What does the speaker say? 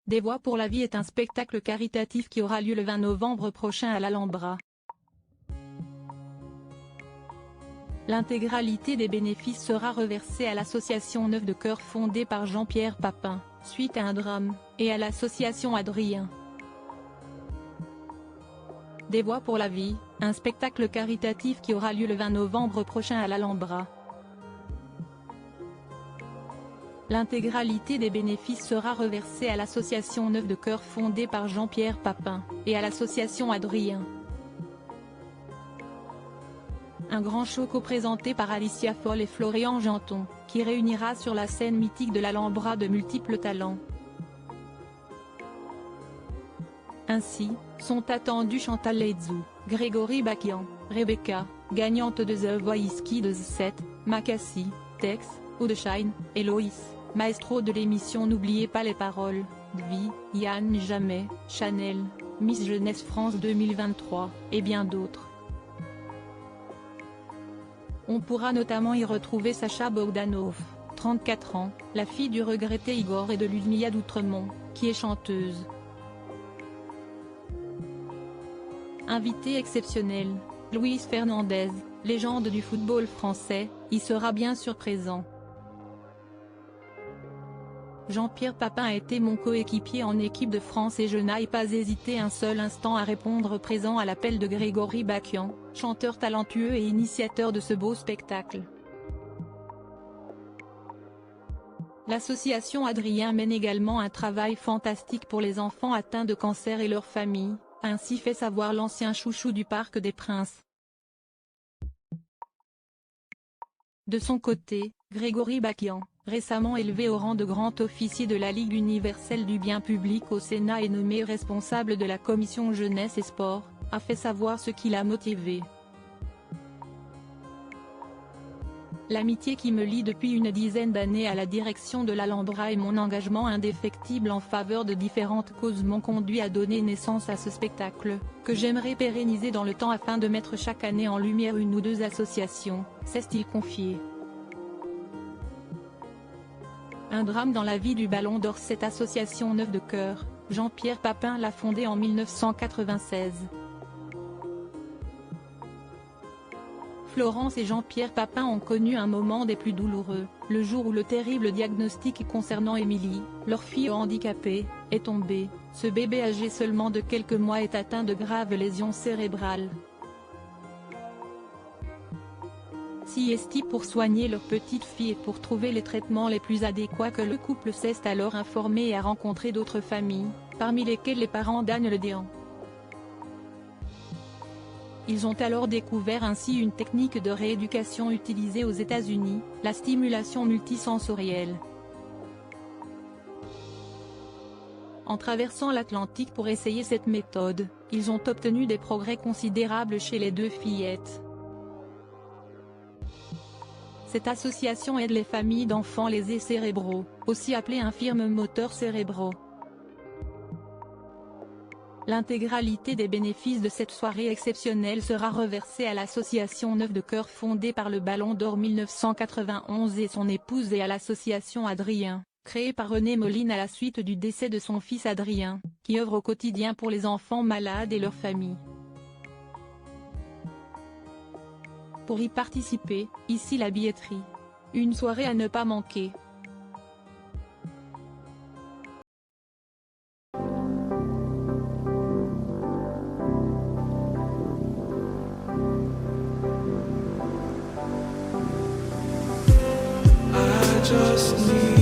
Des Voix pour la vie est un spectacle caritatif qui aura lieu le 20 novembre prochain à l'Alhambra. L'intégralité des bénéfices sera reversée à l'association Neuf de Cœur fondée par Jean-Pierre Papin, suite à un drame, et à l'association Adrien. Des Voix pour la vie, un spectacle caritatif qui aura lieu le 20 novembre prochain à l'Alhambra. L'intégralité des bénéfices sera reversée à l'association Neuf de Cœur fondée par Jean-Pierre Papin, et à l'association Adrien. Un grand show co-présenté par Alicia Foll et Florian Janton, qui réunira sur la scène mythique de l'Alhambra de multiples talents. Ainsi, sont attendus Chantal Laizou, Grégory Bakian, Rebecca, gagnante de The Voice Kids 7, Makassi, Tex, Odeshine, Héloïse, maestro de l'émission N'oubliez pas les paroles, Dvi, Yann Jamais, Chanel, Miss Jeunesse France 2023, et bien d'autres. On pourra notamment y retrouver Sacha Bogdanov, 34 ans, la fille du regretté Igor et de Ludmilla d'Outremont, qui est chanteuse. Invité exceptionnel, Luis Fernandez, légende du football français, y sera bien sûr présent. Jean-Pierre Papin a été mon coéquipier en équipe de France et je n'ai pas hésité un seul instant à répondre présent à l'appel de Grégory Bakian, chanteur talentueux et initiateur de ce beau spectacle. L'association Adrien mène également un travail fantastique pour les enfants atteints de cancer et leurs familles, a ainsi fait savoir l'ancien chouchou du Parc des Princes. De son côté, Grégory Bakian, récemment élevé au rang de grand officier de la Ligue universelle du bien public au Sénat et nommé responsable de la commission jeunesse et sport, a fait savoir ce qui l'a motivé. L'amitié qui me lie depuis une dizaine d'années à la direction de l'Alhambra et mon engagement indéfectible en faveur de différentes causes m'ont conduit à donner naissance à ce spectacle, que j'aimerais pérenniser dans le temps afin de mettre chaque année en lumière une ou deux associations, s'est-il confié. Un drame dans la vie du Ballon d'Or. Cette association Neuf de Cœur, Jean-Pierre Papin l'a fondée en 1996. Florence et Jean-Pierre Papin ont connu un moment des plus douloureux, le jour où le terrible diagnostic concernant Émilie, leur fille handicapée, est tombé. Ce bébé âgé seulement de quelques mois est atteint de graves lésions cérébrales. Si esti pour soigner leur petite fille et pour trouver les traitements les plus adéquats que le couple s'est alors informé et a rencontré d'autres familles, parmi lesquelles les parents d'Anne Le Déhan. Ils ont alors découvert ainsi une technique de rééducation utilisée aux États-Unis, la stimulation multisensorielle. En traversant l'Atlantique pour essayer cette méthode, ils ont obtenu des progrès considérables chez les deux fillettes. Cette association aide les familles d'enfants lésés cérébraux, aussi appelés infirmes moteurs cérébraux. L'intégralité des bénéfices de cette soirée exceptionnelle sera reversée à l'association Neuf de Cœur fondée par le Ballon d'Or 1991 et son épouse et à l'association Adrien, créée par René Moline à la suite du décès de son fils Adrien, qui œuvre au quotidien pour les enfants malades et leurs familles. Pour y participer, ici la billetterie. Une soirée à ne pas manquer. Just need